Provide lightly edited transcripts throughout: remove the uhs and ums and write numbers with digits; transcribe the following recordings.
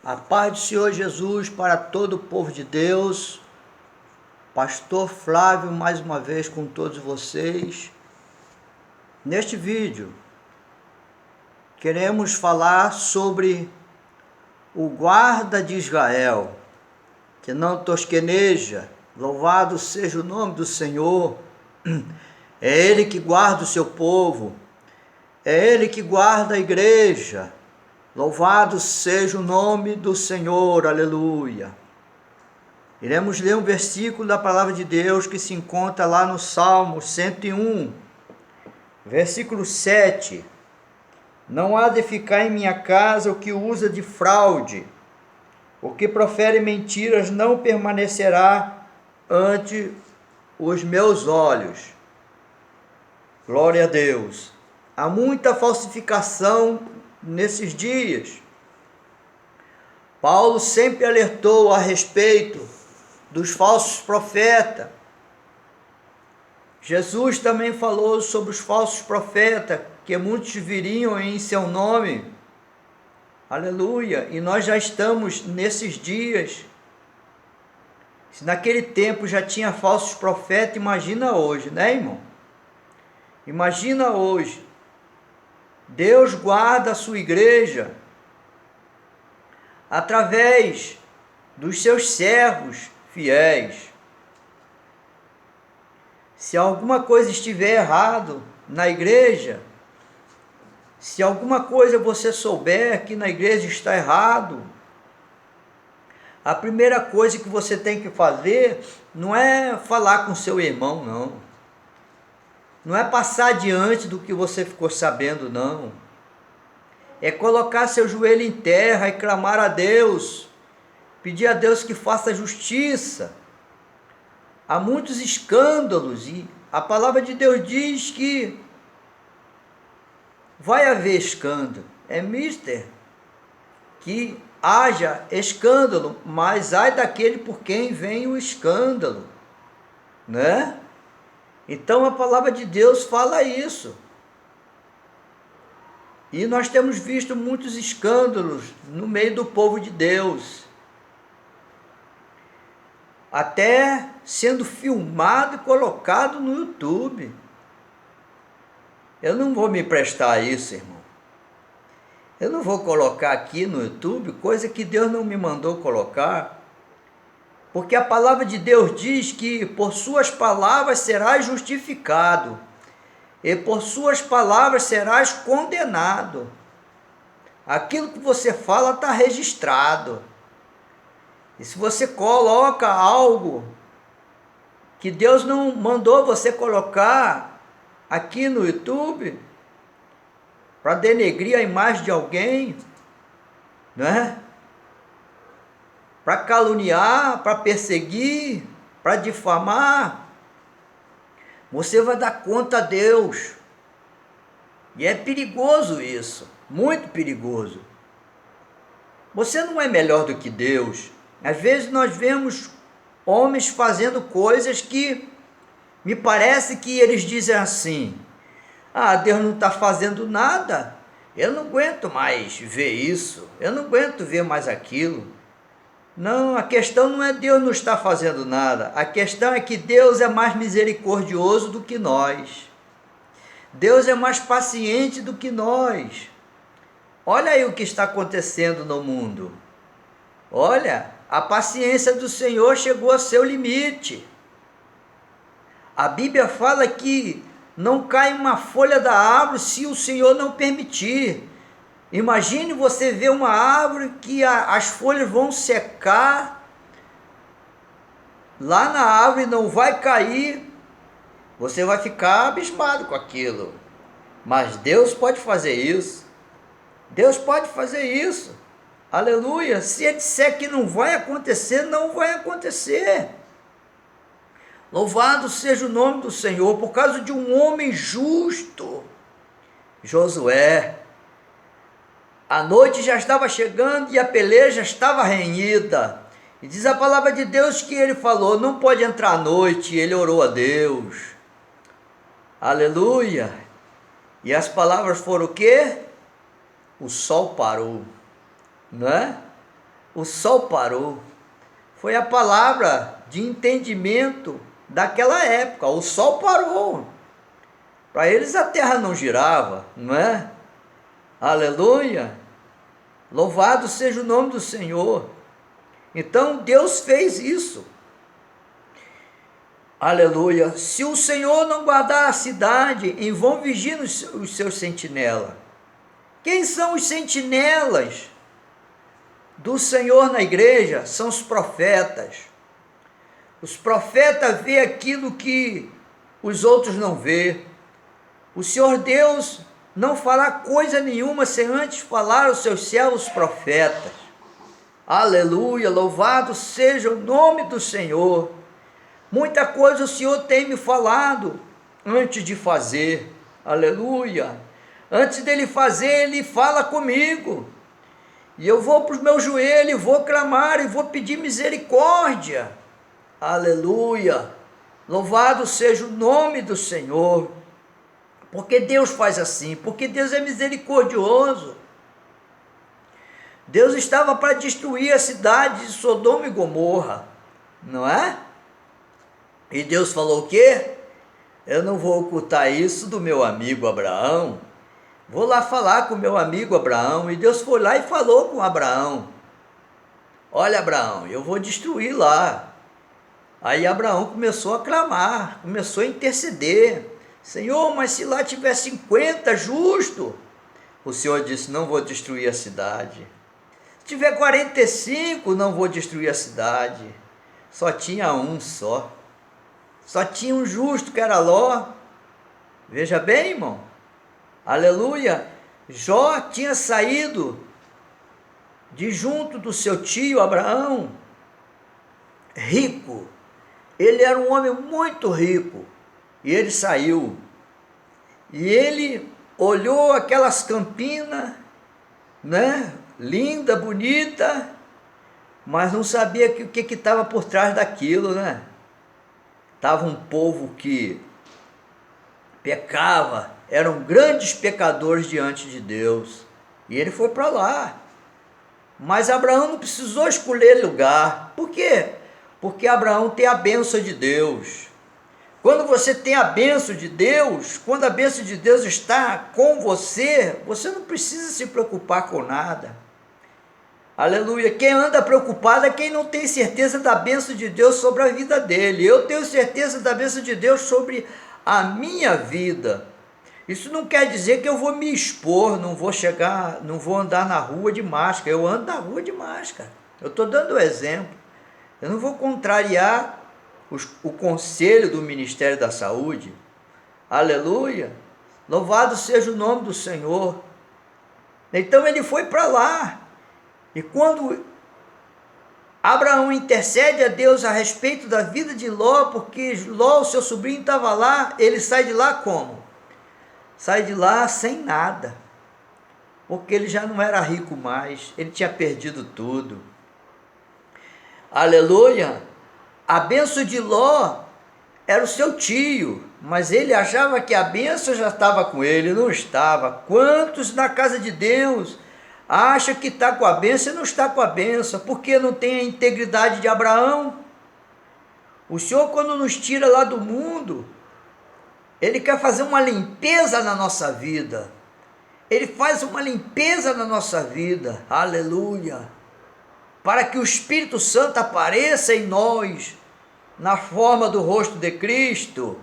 A paz do Senhor Jesus para todo o povo de Deus. Pastor Flávio, mais uma vez com todos vocês. Neste vídeo, queremos falar sobre o guarda de Israel, que não tosqueneja. Louvado seja o nome do Senhor. É Ele que guarda o seu povo. É Ele que guarda a igreja. Louvado seja o nome do Senhor, aleluia. Iremos ler um versículo da palavra de Deus que se encontra lá no Salmo 101, versículo 7. Não há de ficar em minha casa o que usa de fraude, o que profere mentiras não permanecerá ante os meus olhos. Glória a Deus. Há muita falsificação nesses dias. Paulo sempre alertou a respeito dos falsos profetas. Jesus também falou sobre os falsos profetas, que muitos viriam em seu nome. Aleluia! E nós já estamos nesses dias. Se naquele tempo já tinha falsos profetas, imagina hoje, né, irmão? Imagina hoje. Deus guarda a sua igreja através dos seus servos fiéis. Se alguma coisa estiver errado na igreja, se alguma coisa você souber que na igreja está errado, a primeira coisa que você tem que fazer não é falar com seu irmão, não. Não é passar adiante do que você ficou sabendo, não. É colocar seu joelho em terra e clamar a Deus. Pedir a Deus que faça justiça. Há muitos escândalos e a palavra de Deus diz que vai haver escândalo. É mister que haja escândalo, mas ai daquele por quem vem o escândalo, né? Então a palavra de Deus fala isso. E nós temos visto muitos escândalos no meio do povo de Deus. Até sendo filmado e colocado no YouTube. Eu não vou me prestar a isso, irmão. Eu não vou colocar aqui no YouTube coisa que Deus não me mandou colocar. Porque a palavra de Deus diz que por suas palavras serás justificado, e por suas palavras serás condenado. Aquilo que você fala está registrado. E se você coloca algo que Deus não mandou você colocar aqui no YouTube, para denegrir a imagem de alguém, né? Para caluniar, para perseguir, para difamar, você vai dar conta a Deus. E é perigoso isso, muito perigoso. Você não é melhor do que Deus. Às vezes nós vemos homens fazendo coisas que me parece que eles dizem assim: ah, Deus não está fazendo nada, eu não aguento mais ver isso, eu não aguento ver mais aquilo. Não, a questão não é Deus não estar fazendo nada. A questão é que Deus é mais misericordioso do que nós. Deus é mais paciente do que nós. Olha aí o que está acontecendo no mundo. Olha, a paciência do Senhor chegou a seu limite. A Bíblia fala que não cai uma folha da árvore se o Senhor não permitir. Imagine você ver uma árvore que as folhas vão secar, lá na árvore não vai cair, você vai ficar abismado com aquilo. Mas Deus pode fazer isso. Deus pode fazer isso. Aleluia. Se Ele disser que não vai acontecer, não vai acontecer. Louvado seja o nome do Senhor, por causa de um homem justo, Josué. A noite já estava chegando e a peleja estava renhida. E diz a palavra de Deus que ele falou, não pode entrar à noite, ele orou a Deus. Aleluia. E as palavras foram o quê? O sol parou, não é? o sol parou. Foi a palavra de entendimento daquela época. O sol parou. Para eles a terra não girava, não é? Aleluia! Louvado seja o nome do Senhor. Então Deus fez isso. Aleluia! Se o Senhor não guardar a cidade, em vão vigiam os seus sentinelas. Quem são os sentinelas do Senhor na igreja? São os profetas. Os profetas vê aquilo que os outros não vê. O Senhor Deus não fará coisa nenhuma sem antes falar aos seus servos profetas. Aleluia, louvado seja o nome do Senhor. Muita coisa o Senhor tem me falado antes de fazer. Aleluia. Antes dele fazer, ele fala comigo. E eu vou para os meus joelhos, vou clamar e vou pedir misericórdia. Aleluia. Louvado seja o nome do Senhor. Porque Deus faz assim, porque Deus é misericordioso. Deus estava para destruir a cidade de Sodoma e Gomorra, não é? E Deus falou o quê? Eu não vou ocultar isso do meu amigo Abraão. Vou lá falar com meu amigo Abraão. E Deus foi lá e falou com Abraão. Olha, Abraão, eu vou destruir lá. Aí Abraão começou a clamar, começou a interceder. Senhor, mas se lá tiver 50 justos, o Senhor disse, não vou destruir a cidade. Se tiver 45, não vou destruir a cidade. Só tinha um só. Só tinha um justo, que era Ló. Veja bem, irmão. Aleluia. Jó tinha saído de junto do seu tio Abraão, rico. Ele era um homem muito rico. E ele saiu, e ele olhou aquelas campinas, né? Linda, bonita, mas não sabia o que estava por trás daquilo, né? Estava um povo que pecava, eram grandes pecadores diante de Deus, e ele foi para lá. Mas Abraão não precisou escolher lugar. Por quê? Porque Abraão tem a bênção de Deus. Quando você tem a bênção de Deus, quando a bênção de Deus está com você, você não precisa se preocupar com nada. Aleluia. Quem anda preocupado é quem não tem certeza da bênção de Deus sobre a vida dele. Eu tenho certeza da bênção de Deus sobre a minha vida. Isso não quer dizer que eu vou me expor, não vou andar na rua de máscara. Eu ando na rua de máscara. Eu estou dando o exemplo. Eu não vou contrariar o conselho do Ministério da Saúde. Aleluia. Louvado seja o nome do Senhor. Então ele foi para lá. E quando Abraão intercede a Deus a respeito da vida de Ló, porque Ló, o seu sobrinho, estava lá, ele sai de lá como? Sai de lá sem nada. Porque ele já não era rico mais, ele tinha perdido tudo. Aleluia. A bênção de Ló era o seu tio, mas ele achava que a bênção já estava com ele, não estava. Quantos na casa de Deus acham que está com a bênção e não está com a bênção, porque não tem a integridade de Abraão? O Senhor, quando nos tira lá do mundo, Ele quer fazer uma limpeza na nossa vida. Ele faz uma limpeza na nossa vida, aleluia, para que o Espírito Santo apareça em nós, na forma do rosto de Cristo,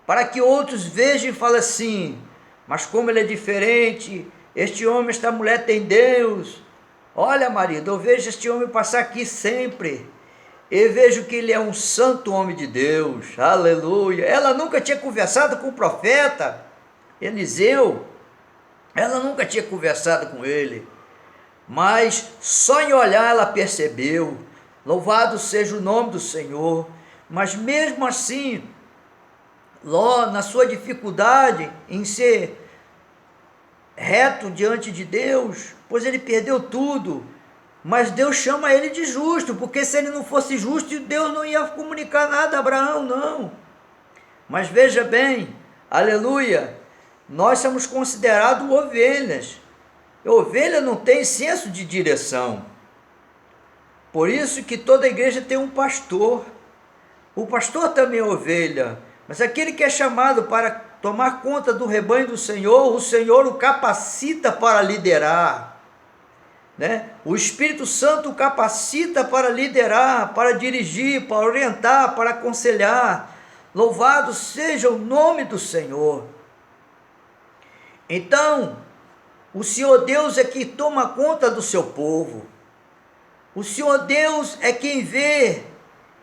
para que outros vejam e falem assim, mas como ele é diferente, este homem, esta mulher tem Deus. Olha, marido, eu vejo este homem passar aqui sempre, eu vejo que ele é um santo homem de Deus, aleluia. Ela nunca tinha conversado com o profeta Eliseu, ela nunca tinha conversado com ele, mas só em olhar ela percebeu. Louvado seja o nome do Senhor. Mas mesmo assim, Ló, na sua dificuldade em ser reto diante de Deus, pois ele perdeu tudo, mas Deus chama ele de justo, porque se ele não fosse justo, Deus não ia comunicar nada a Abraão, não. Mas veja bem, aleluia, nós somos considerados ovelhas. Ovelha não tem senso de direção. Por isso que toda igreja tem um pastor. O pastor também é ovelha, mas aquele que é chamado para tomar conta do rebanho do Senhor, o Senhor o capacita para liderar, né? O Espírito Santo o capacita para liderar, para dirigir, para orientar, para aconselhar. Louvado seja o nome do Senhor. Então, o Senhor Deus é quem toma conta do seu povo. O Senhor Deus é quem vê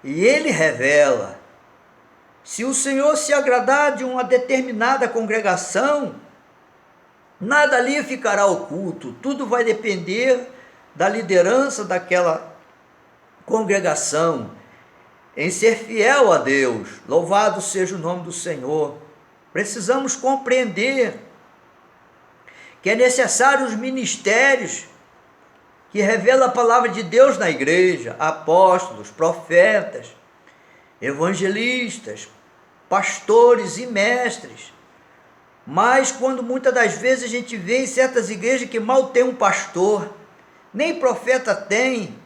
e Ele revela. Se o Senhor se agradar de uma determinada congregação, nada ali ficará oculto. Tudo vai depender da liderança daquela congregação, em ser fiel a Deus. Louvado seja o nome do Senhor. Precisamos compreender que é necessário os ministérios que revelam a palavra de Deus na igreja, apóstolos, profetas, evangelistas, pastores e mestres. Mas quando muitas das vezes a gente vê em certas igrejas que mal tem um pastor, nem profeta tem,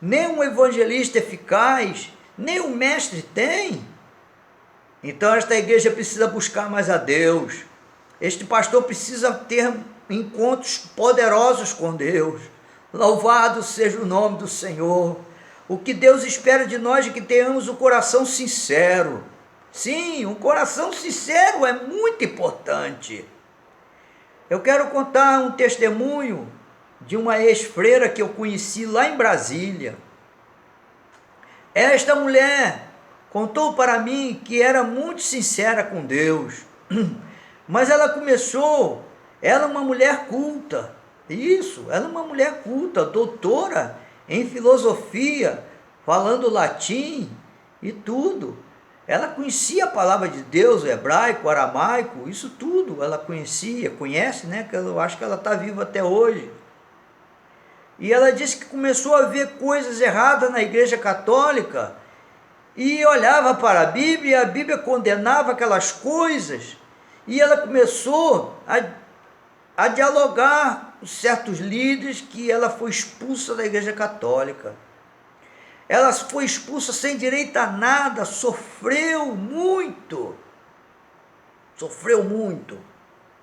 nem um evangelista eficaz, nem um mestre tem, então esta igreja precisa buscar mais a Deus. Este pastor precisa ter encontros poderosos com Deus. Louvado seja o nome do Senhor. O que Deus espera de nós é que tenhamos um coração sincero. Sim, um coração sincero é muito importante. Eu quero contar um testemunho de uma ex-freira que eu conheci lá em Brasília. Esta mulher contou para mim que era muito sincera com Deus, mas ela é uma mulher culta. Isso, ela é uma mulher culta, doutora em filosofia, falando latim e tudo. Ela conhecia a palavra de Deus, o hebraico, o aramaico, isso tudo ela conhece, né? Que eu acho que ela está viva até hoje. E ela disse que começou a ver coisas erradas na igreja católica e olhava para a Bíblia, e a Bíblia condenava aquelas coisas, e ela começou a dialogar com certos líderes que ela foi expulsa da igreja católica. Ela foi expulsa sem direito a nada, sofreu muito,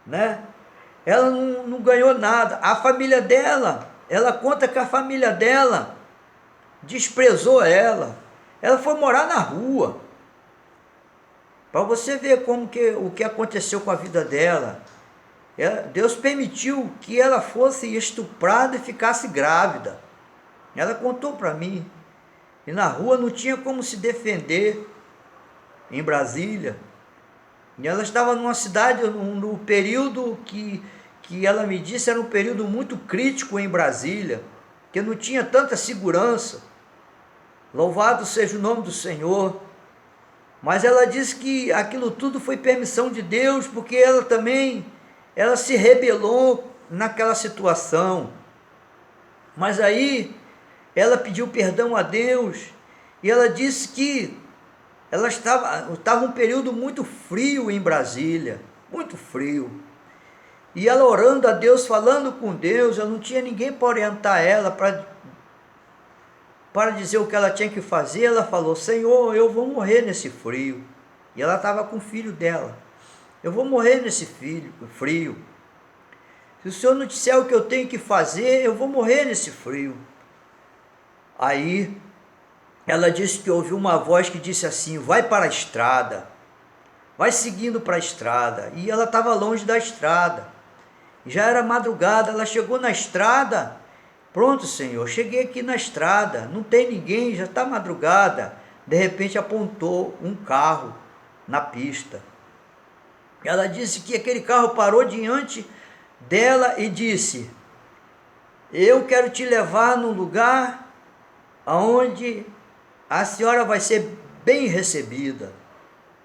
né? Ela não ganhou nada. A família dela, ela conta que a família dela desprezou ela. Ela foi morar na rua. Para você ver o que aconteceu com a vida dela. Deus permitiu que ela fosse estuprada e ficasse grávida. Ela contou para mim. E na rua não tinha como se defender, em Brasília. E ela estava numa cidade, no período que ela me disse, era um período muito crítico em Brasília, que não tinha tanta segurança. Louvado seja o nome do Senhor. Mas ela disse que aquilo tudo foi permissão de Deus, porque ela se rebelou naquela situação. Mas aí ela pediu perdão a Deus, e ela disse que ela estava um período muito frio em Brasília, muito frio. E ela orando a Deus, falando com Deus, ela não tinha ninguém para orientar ela, para dizer o que ela tinha que fazer. Ela falou: Senhor, eu vou morrer nesse frio. E ela estava com o filho dela. Eu vou morrer nesse frio. Se o Senhor não disser o que eu tenho que fazer, eu vou morrer nesse frio. Aí ela disse que ouviu uma voz que disse assim: vai para a estrada, vai seguindo para a estrada. E ela estava longe da estrada, já era madrugada. Ela chegou na estrada. Pronto, Senhor, cheguei aqui na estrada, não tem ninguém, já está madrugada. De repente apontou um carro na pista. Ela disse que aquele carro parou diante dela e disse: eu quero te levar num lugar onde a senhora vai ser bem recebida.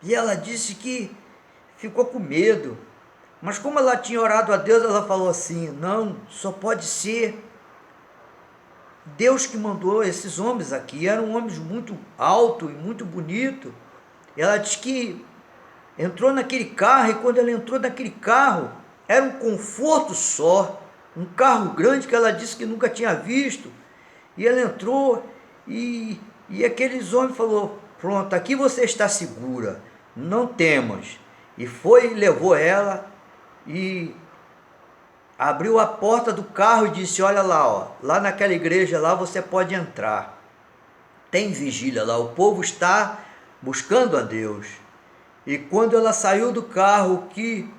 E ela disse que ficou com medo, mas como ela tinha orado a Deus, ela falou assim: não, só pode ser Deus que mandou esses homens aqui. Eram homens muito altos e muito bonitos. Ela disse que entrou naquele carro, e quando ela entrou naquele carro, era um conforto só, um carro grande que ela disse que nunca tinha visto. E ela entrou, E aqueles homens falou: pronto, aqui você está segura, não temas. E foi e levou ela e abriu a porta do carro e disse: olha lá, ó, lá naquela igreja lá você pode entrar. Tem vigília lá, o povo está buscando a Deus. E quando ela saiu do carro, que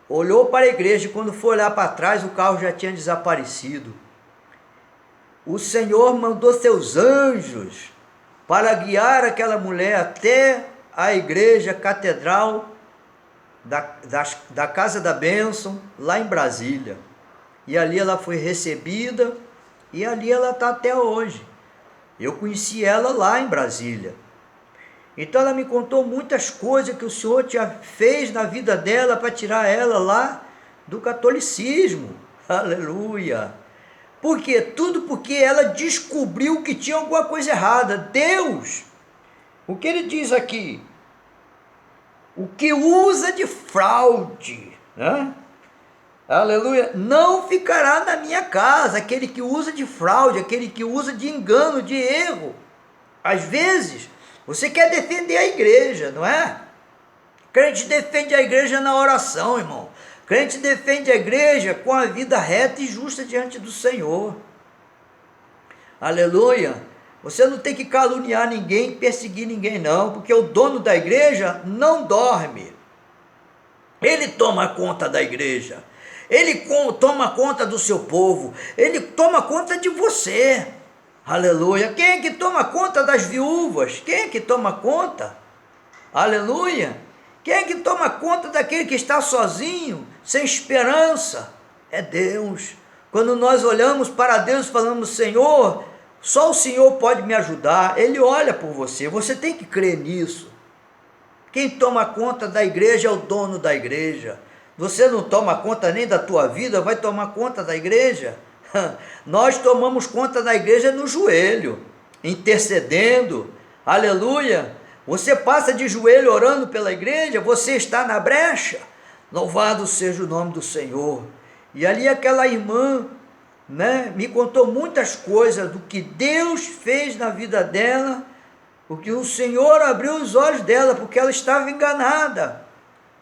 olhou para a igreja, e quando foi olhar para trás, o carro já tinha desaparecido. O Senhor mandou seus anjos para guiar aquela mulher até a igreja catedral da Casa da Bênção, lá em Brasília. E ali ela foi recebida e ali ela está até hoje. Eu conheci ela lá em Brasília. Então ela me contou muitas coisas que o Senhor fez na vida dela para tirar ela lá do catolicismo. Aleluia! Porque tudo porque ela descobriu que tinha alguma coisa errada. Deus, o que ele diz aqui? O que usa de fraude, né? Aleluia, não ficará na minha casa. Aquele que usa de fraude, aquele que usa de engano, de erro. Às vezes, você quer defender a igreja, não é? Crente defende a igreja na oração, irmão. Crente defende a igreja com a vida reta e justa diante do Senhor. Aleluia. Você não tem que caluniar ninguém, perseguir ninguém não, porque o dono da igreja não dorme. Ele toma conta da igreja. Ele toma conta do seu povo. Ele toma conta de você. Aleluia. Quem é que toma conta das viúvas? Quem é que toma conta? Aleluia. Quem é que toma conta daquele que está sozinho, sem esperança? É Deus. Quando nós olhamos para Deus e falamos: Senhor, só o Senhor pode me ajudar. Ele olha por você. Você tem que crer nisso. Quem toma conta da igreja é o dono da igreja. Você não toma conta nem da tua vida, vai tomar conta da igreja? Nós tomamos conta da igreja no joelho, intercedendo. Aleluia. Você passa de joelho orando pela igreja, você está na brecha. Louvado seja o nome do Senhor. E ali aquela irmã, né, me contou muitas coisas do que Deus fez na vida dela, porque o Senhor abriu os olhos dela, porque ela estava enganada.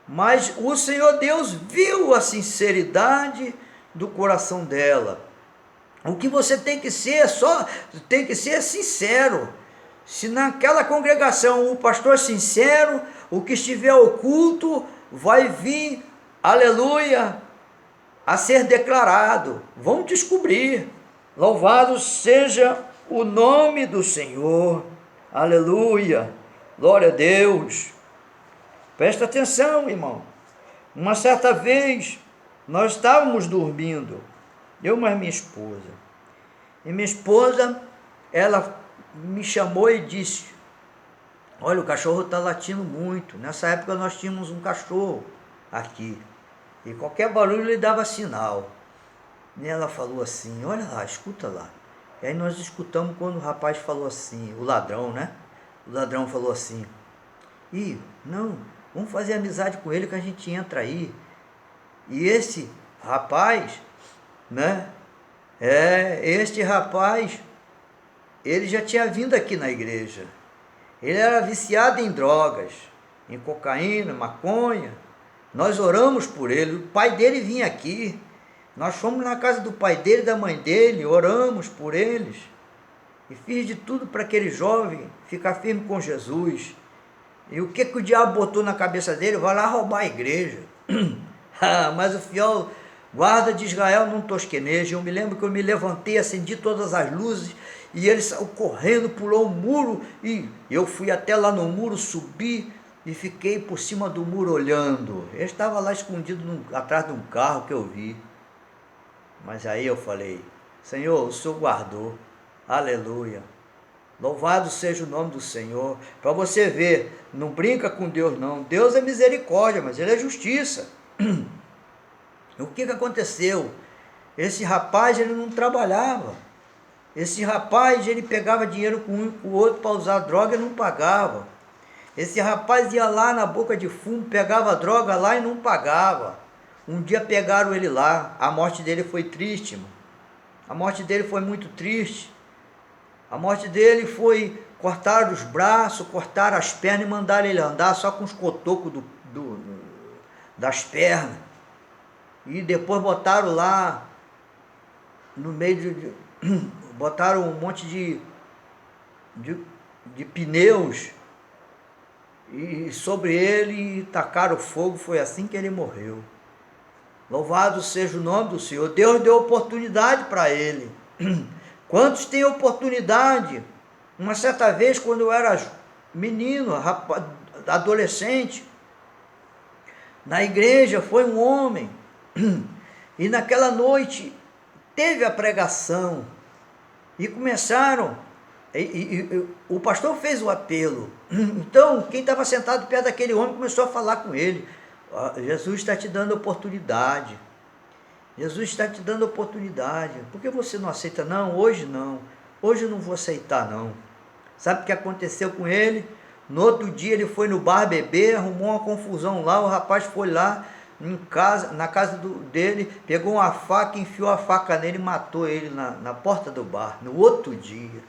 Mas o Senhor Deus viu a sinceridade do coração dela. O que você tem que ser tem que ser sincero. Se naquela congregação o pastor é sincero, o que estiver oculto vai vir, aleluia, a ser declarado. Vamos descobrir. Louvado seja o nome do Senhor. Aleluia. Glória a Deus. Presta atenção, irmão. Uma certa vez, nós estávamos dormindo, eu mais minha esposa. E minha esposa, ela me chamou e disse: olha, o cachorro está latindo muito. Nessa época nós tínhamos um cachorro aqui. E qualquer barulho ele dava sinal. E ela falou assim: olha lá, escuta lá. E aí nós escutamos quando o rapaz falou assim, o ladrão, né? O ladrão falou assim: não, vamos fazer amizade com ele que a gente entra aí. E esse rapaz, né? Este rapaz, ele já tinha vindo aqui na igreja. Ele era viciado em drogas, em cocaína, maconha. Nós oramos por ele, o pai dele vinha aqui. Nós fomos na casa do pai dele e da mãe dele, oramos por eles. E fiz de tudo para aquele jovem ficar firme com Jesus. E o que o diabo botou na cabeça dele? Vai lá roubar a igreja. Mas o fiel guarda de Israel não tosqueneja. Eu me lembro que eu me levantei, acendi todas as luzes, e ele saiu correndo, pulou o muro, e eu fui até lá no muro, subi e fiquei por cima do muro olhando. Ele estava lá escondido atrás de um carro que eu vi. Mas aí eu falei: Senhor, o Senhor guardou. Aleluia. Louvado seja o nome do Senhor. Para você ver, não brinca com Deus não. Deus é misericórdia, mas Ele é justiça. O que aconteceu? Esse rapaz, ele não trabalhava. Esse rapaz, ele pegava dinheiro com um e com o outro para usar droga e não pagava. Esse rapaz ia lá na boca de fumo, pegava droga lá e não pagava. Um dia pegaram ele lá. A morte dele foi triste, irmão. A morte dele foi muito triste. A morte dele foi cortar os braços, cortar as pernas e mandar ele andar só com os cotocos das pernas. E depois botaram lá, no meio botaram um monte de pneus e sobre ele tacaram fogo. Foi assim que ele morreu. Louvado seja o nome do Senhor. Deus deu oportunidade para ele. Quantos têm oportunidade? Uma certa vez, quando eu era menino, adolescente, na igreja foi um homem, e naquela noite teve a pregação, e começaram, o pastor fez o apelo. Então, quem estava sentado perto daquele homem começou a falar com ele: Jesus está te dando oportunidade, Jesus está te dando oportunidade, por que você não aceita? Não, hoje eu não vou aceitar não. Sabe o que aconteceu com ele? No outro dia ele foi no bar beber, arrumou uma confusão lá, o rapaz foi lá na casa dele, pegou uma faca, enfiou a faca nele e matou ele na porta do bar. No outro dia,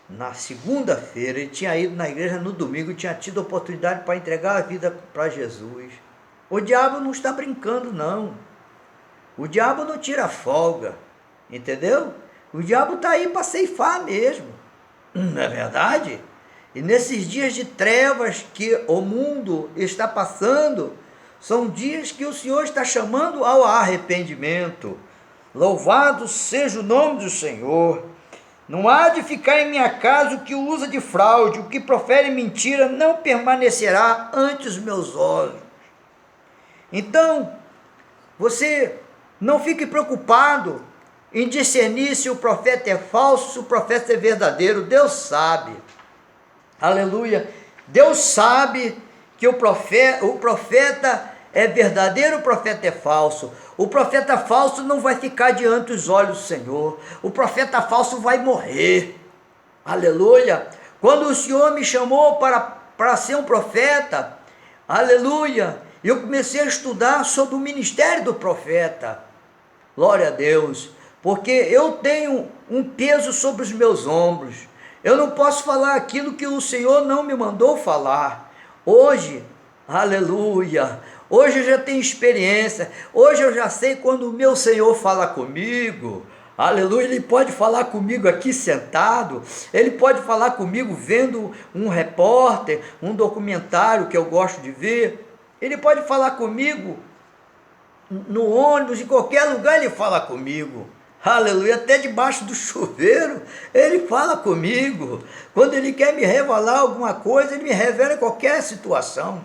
na segunda-feira, ele tinha ido na igreja no domingo, tinha tido oportunidade para entregar a vida para Jesus. O diabo não está brincando não, o diabo não tira folga, entendeu? O diabo está aí para ceifar mesmo, não é verdade? E nesses dias de trevas que o mundo está passando, são dias que o Senhor está chamando ao arrependimento. Louvado seja o nome do Senhor. Não há de ficar em minha casa o que usa de fraude, o que profere mentira não permanecerá ante os meus olhos. Então, você não fique preocupado em discernir se o profeta é falso, se o profeta é verdadeiro. Deus sabe. Aleluia. Deus sabe que o profeta é verdadeiro, o profeta é falso. O profeta falso não vai ficar diante dos olhos do Senhor. O profeta falso vai morrer. Aleluia. Quando o Senhor me chamou para ser um profeta, aleluia, eu comecei a estudar sobre o ministério do profeta. Glória a Deus. Porque eu tenho um peso sobre os meus ombros. Eu não posso falar aquilo que o Senhor não me mandou falar. Hoje, aleluia, hoje eu já tenho experiência, hoje eu já sei quando o meu Senhor fala comigo, aleluia. Ele pode falar comigo aqui sentado, ele pode falar comigo vendo um repórter, um documentário que eu gosto de ver, ele pode falar comigo no ônibus, em qualquer lugar ele fala comigo. Aleluia, até debaixo do chuveiro, ele fala comigo. Quando ele quer me revelar alguma coisa, ele me revela em qualquer situação,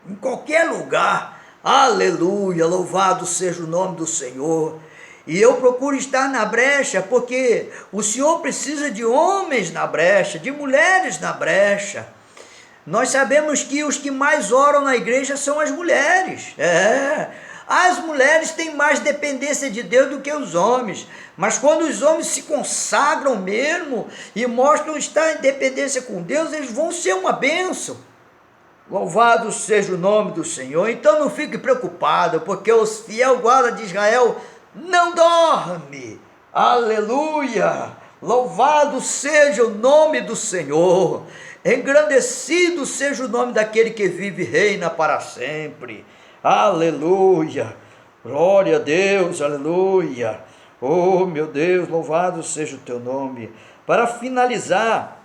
em qualquer lugar. Aleluia, louvado seja o nome do Senhor. E eu procuro estar na brecha, porque o Senhor precisa de homens na brecha, de mulheres na brecha. Nós sabemos que os que mais oram na igreja são as mulheres. As mulheres têm mais dependência de Deus do que os homens, mas quando os homens se consagram mesmo e mostram estar em dependência com Deus, eles vão ser uma bênção. Louvado seja o nome do Senhor. Então não fique preocupado, porque os fiel guarda de Israel não dorme. Aleluia! Louvado seja o nome do Senhor. Engrandecido seja o nome daquele que vive e reina para sempre. Aleluia, glória a Deus, aleluia. Oh meu Deus, louvado seja o teu nome. Para finalizar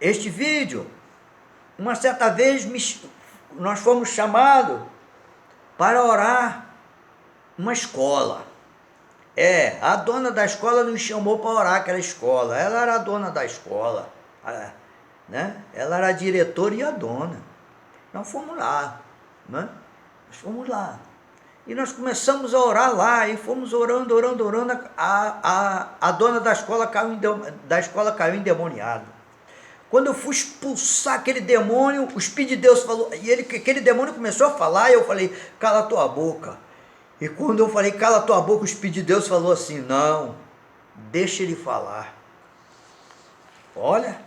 este vídeo, uma certa vez nós fomos chamados para orar uma escola. A dona da escola nos chamou para orar aquela escola. Ela era a dona da escola, né? Ela era a diretora e a dona. Nós fomos lá, né? Nós fomos lá. E nós começamos a orar lá, e fomos orando. A dona da escola caiu endemoniada. Quando eu fui expulsar aquele demônio, o Espírito de Deus falou, e aquele demônio começou a falar, e eu falei, cala a tua boca. E quando eu falei, cala a tua boca, o Espírito de Deus falou assim, não, deixa ele falar. Olha,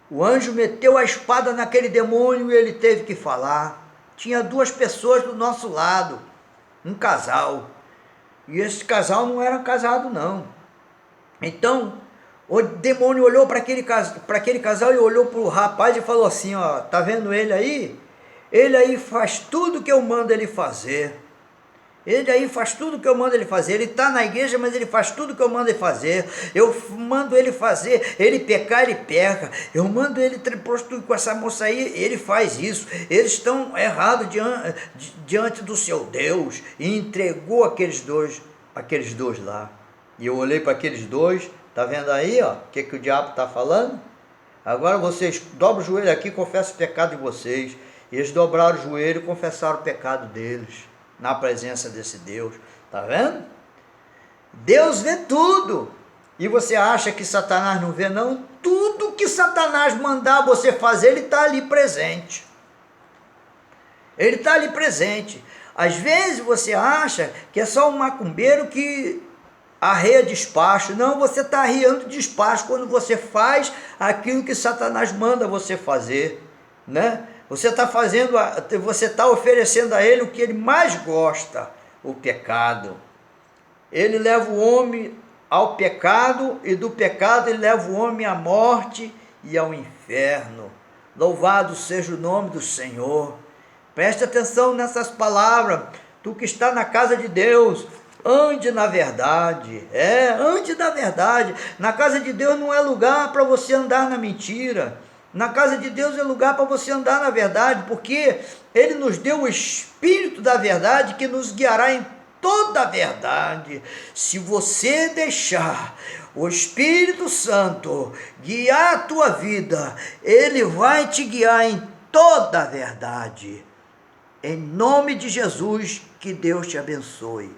o anjo meteu a espada naquele demônio e ele teve que falar. Tinha duas pessoas do nosso lado, um casal. E esse casal não era casado, não. Então, o demônio olhou para aquele casal e olhou para o rapaz e falou assim, ó, tá vendo ele aí? Ele aí faz tudo que eu mando ele fazer. Ele aí faz tudo que eu mando ele fazer. Ele está na igreja, mas ele faz tudo que eu mando ele fazer. Eu mando ele fazer, ele pecar, ele peca. Eu mando ele prostituir com essa moça aí, ele faz isso. Eles estão errados diante do seu Deus. E entregou aqueles dois lá. E eu olhei para aqueles dois, tá vendo aí, ó, o que o diabo está falando? Agora vocês dobram o joelho aqui e confessam o pecado de vocês. E eles dobraram o joelho e confessaram o pecado deles na presença desse Deus. Tá vendo? Deus vê tudo. E você acha que Satanás não vê, não? Tudo que Satanás mandar você fazer, ele está ali presente. Ele está ali presente. Às vezes você acha que é só um macumbeiro que arreia despacho. Não, você está arreando despacho quando você faz aquilo que Satanás manda você fazer, né? Você está oferecendo a ele o que ele mais gosta, o pecado. Ele leva o homem ao pecado, e do pecado ele leva o homem à morte e ao inferno. Louvado seja o nome do Senhor. Preste atenção nessas palavras. Tu que está na casa de Deus, ande na verdade. Ande na verdade. Na casa de Deus não é lugar para você andar na mentira. Na casa de Deus é lugar para você andar na verdade, porque Ele nos deu o Espírito da verdade que nos guiará em toda a verdade. Se você deixar o Espírito Santo guiar a tua vida, Ele vai te guiar em toda a verdade. Em nome de Jesus, que Deus te abençoe.